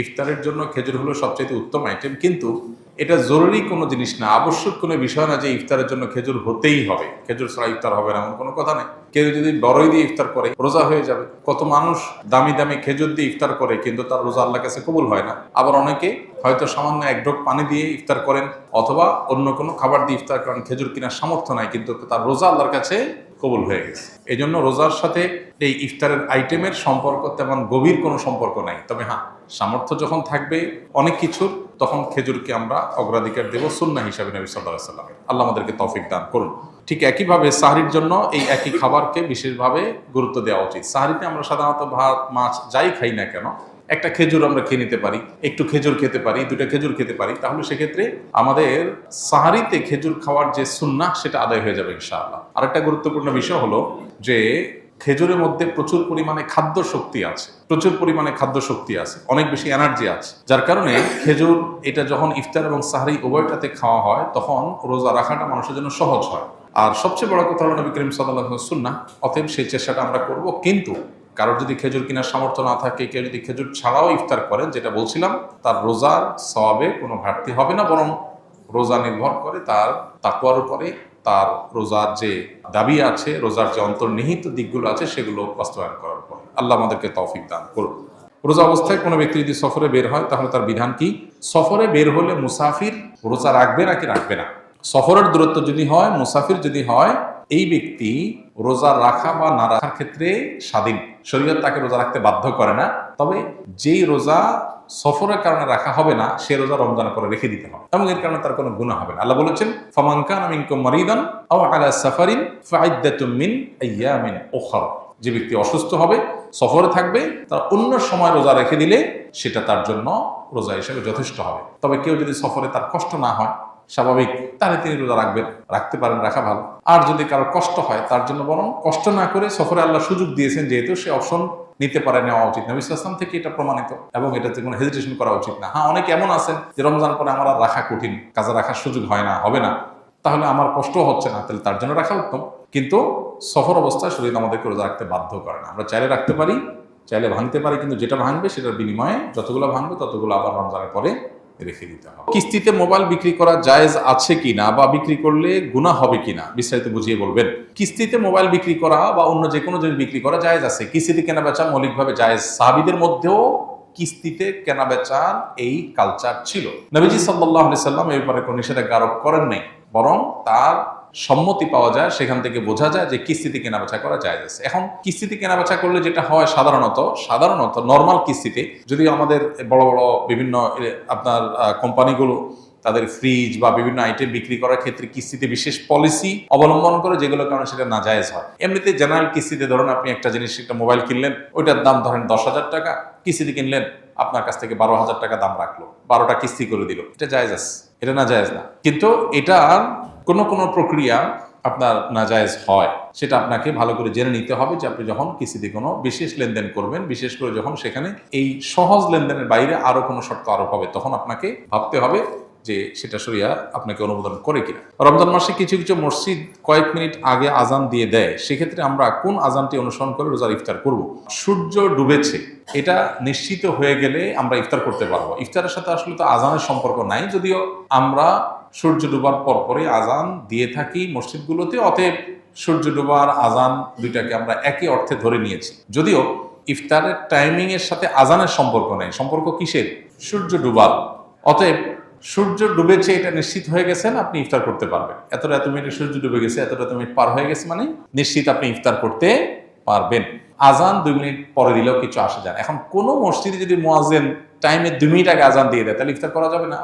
ইফতারের জন্য খেজুর হলো সবচেয়ে উত্তম আইটেম, কিন্তু এটা জরুরি কোনো জিনিস না, আবশ্যক কোনো বিষয় না যে ইফতারের জন্য খেজুর হতেই হবে, খেজুর ছাড়া ইফতার হবে না এমন কোনো কথা নেই। কেউ যদি বড়ই দিয়ে ইফতার করে রোজা হয়ে যাবে। কত মানুষ দামি দামি খেজুর দিয়ে ইফতার করে কিন্তু তার রোজা আল্লাহর কাছে কবুল হয় না। আবার অনেকে হয়তো সামান্য এক ঢোক পানি দিয়ে ইফতার করেন অথবা অন্য কোনো খাবার দিয়ে ইফতার করেন, খেজুর কেনার সামর্থ্য নাই কিন্তু তার রোজা আল্লাহর কাছে কবুল হয়ে গেছে। এই জন্য রোজার সাথে এই ইফতারের আইটেমের সম্পর্ক তেমন গভীর কোনো সম্পর্ক নাই। তবে হ্যাঁ, সামর্থ্য যখন থাকবে অনেক কিছুর, তখন খেজুরকে আমরা অগ্রাধিকার দেব সুন্নাহ হিসাবে নবী সাল্লাল্লাহু আলাইহি ওয়াসাল্লাম। আল্লাহ আমাদেরকে তৌফিক দান করুন। ঠিক একইভাবে সাহরির জন্য এই একই খাবারকে বিশেষভাবে গুরুত্ব দেওয়া উচিত। সাহরিতে আমরা সাধারণত ভাত মাছ যাই খাই না কেন, একটা খেজুর আমরা খেয়ে নিতে পারি, একটু খেজুর খেতে পারি, দুটা খেজুর খেতে পারি, তাহলে সেক্ষেত্রে আমাদের সাহারিতে খেজুর খাওয়ার যে সুন্নাহ সেটা আদায় হয়ে যাবে ইনশাআল্লাহ। আরেকটা গুরুত্বপূর্ণ বিষয় হলো যে খেজুরের মধ্যে প্রচুর পরিমাণে খাদ্য শক্তি আছে, অনেক বেশি এনার্জি আছে, যার কারণে খেজুর এটা যখন ইফতার এবং সাহরি উভয়টাতে খাওয়া হয় তখন রোজা রাখাটা মানুষের জন্য সহজ হয়। আর সবচেয়ে বড় কথা হলো নবী করিম সাল্লাল্লাহু আলাইহি ওয়াসাল্লামের সুন্নাহ, অতএব সেই চেষ্টাটা আমরা করব। কিন্তু কারোর যদি খেজুর কেনার সামর্থ্য না থাকে, কেউ যদি খেজুর ছাড়াও ইফতার করেন, যেটা বলছিলাম, তার রোজার সওয়াবে কোনো ঘাটতি হবে না, বরং রোজা নির্ভর করে তার তাকওয়ার উপরে, তার রোজার যে দাবি আছে, রোজার যে অন্তর্নিহিত দিকগুলো আছে সেগুলো বাস্তবায়ন করার পর। আল্লাহ আমাদেরকে তৌফিক দান করুন। রোজা অবস্থায় কোনো ব্যক্তি যদি সফরে বের হয় তাহলে তার বিধান কি? সফরে বের হলে মুসাফির রোজা রাখবে নাকি রাখবে না? সফরের দূরত্ব যদি হয়, মুসাফির যদি হয়, এই ব্যক্তি রোজা রাখা বা না রাখার ক্ষেত্রে স্বাধীন। শরীয়ত তাকে রোজা রাখতে বাধ্য করে না। তবে যেই রোজা সফরের কারণে রাখা হবে না, সে রোজা রমজানের পরে রেখে দিতে হবে এবং এর কারণে তার কোনো গুনাহ হবে না। আল্লাহ বলেছেন, ফামান কানা মিনকুম মারিদান আও আলা সাফারিন ফাইদ্দাতুম মিন আইয়ামিন উখরা। যে ব্যক্তি অসুস্থ হবে, সফরে থাকবে, তার অন্য সময় রোজা রেখে দিলে সেটা তার জন্য রোজা হিসেবে যথেষ্ট হবে। তবে কেউ যদি সফরে তার কষ্ট না হয়, স্বাভাবিক, তাহলে তিনি রোজা রাখবেন, রাখতে পারেন, রাখা ভালো। আর যদি কারো কষ্ট হয়, তার জন্য বরং কষ্ট না করে সফরে আল্লাহ সুযোগ দিয়েছেন যেহেতু, সে অপশন নিতে পারে, নেওয়া উচিত। নবী সাল্লাল্লাহু আলাইহি ওয়াসাল্লাম থেকে এটা প্রমাণিত এবং এটাতে কোনো হেজিটেশন করা উচিত না। হ্যাঁ, অনেক এমন আছেন যে রমজান পরে আমার আর রাখা কঠিন, কাজা রাখার সুযোগ হয় না, হবে না, তাহলে আমার কষ্ট হচ্ছে না, তাহলে তার জন্য রাখা উত্তম। কিন্তু সফর অবস্থায় শরীর আমাদেরকে রোজা রাখতে বাধ্য করে না। আমরা চাইলে রাখতে পারি, চাইলে ভাঙতে পারি, কিন্তু যেটা ভাঙবে সেটার বিনিময়ে যতগুলো ভাঙবে ততগুলো আবার রমজানের পরে রেখে দিতে হবে। কিস্তিতে মোবাইল বিক্রি করা জায়েজ আছে কিনা বা বিক্রি করলে গুনাহ হবে কিনা বিস্তারিত বুঝিয়ে বলবেন। কিস্তিতে মোবাইল বিক্রি করা বা অন্য যে কোনো জিনিস বিক্রি করা জায়েজ আছে। কিস্তিতে কেনা বেচা মৌলিকভাবে জায়েজ। সাহাবীদের মধ্যেও কিস্তিতে কেনা বেচার এই কালচার ছিল। নবীজি সাল্লাল্লাহু আলাইহি সাল্লাম এই ব্যাপারে কোনো নিষেধাজ্ঞা আরোপ করেন নাই, বরং তার সম্মতি পাওয়া যায়, সেখান থেকে বোঝা যায় যে কিস্তিতে কেনাবেচা করা জায়েজ আছে। এখন কিস্তিতে কেনাবেচা করলে যেটা হয়, সাধারণত নর্মাল কিস্তিতে, যদি আমাদের বড় বড় বিভিন্ন আপনার কোম্পানিগুলো তাদের ফ্রিজ বা বিভিন্ন আইটেম বিক্রি করার ক্ষেত্রে কিস্তিতে বিশেষ পলিসি অবলম্বন করে, যেগুলোর কারণে সেটা নাজায়েজ হয়। এমনিতে জেনারেল কিস্তিতে ধরুন আপনি একটা জিনিস, একটা মোবাইল কিনলেন, ওইটার দাম ধরেন 10,000 টাকা, কিস্তিতে কিনলেন, আপনার কাছ থেকে 12,000 টাকা দাম রাখলো, 12টা কিস্তি করে দিল, এটা জায়েজ আছে, এটা নাজায়েজ না। কিন্তু এটা কোনো প্রক্রিয়া আপনার নাজায়েজ হয়, সেটা আপনাকে ভালো করে জেনে নিতে হবে যে আপনি যখন কিস্তিতে কোনো বিশেষ লেনদেন করবেন, বিশেষ করে যখন সেখানে এই সহজ লেনদেনের বাইরে আরো কোনো শর্ত আরোপ হবে, তখন আপনাকে ভাবতে হবে যে সেটা শরিয়া আপনাকে অনুমোদন করে কিনা। রমজান মাসে কিছু কিছু মসজিদ কয়েক মিনিট আগে আজান দিয়ে দেয়, সেক্ষেত্রে আমরা কোন আজানটি অনুসরণ করে রোজার ইফতার করব? সূর্য ডুবেছে এটা নিশ্চিত হয়ে গেলে আমরা ইফতার করতে পারবো। ইফতারের সাথে আসলে তো আজানের সম্পর্ক নাই, যদিও আমরা সূর্য ডুবার পরপরই আজান দিয়ে থাকি মসজিদগুলোতে, অতএব সূর্য ডুবার আজান দুইটাকে আমরা একই অর্থে ধরে নিয়েছি। যদিও ইফতারের টাইমিং এর সাথে আজানের সম্পর্ক নেই, সম্পর্ক কিসের? সূর্য ডুবার। অতএব সূর্য ডুবেছে এটা নিশ্চিত হয়ে গেছেন, আপনি ইফতার করতে পারবেন। এত মিনিটে সূর্য ডুবে গেছে, এত মিনিট পার হয়ে গেছে, মানে নিশ্চিত আপনি ইফতার করতে পারবেন। আজান 2 মিনিট পরে দিলেও কিছু আসে যায় না। এখন কোনো মসজিদে যদি মুয়াজ্জিন টাইমে 2 মিনিট আগে আজান দিয়ে দেয়, তাহলে ইফতার করা যাবে না।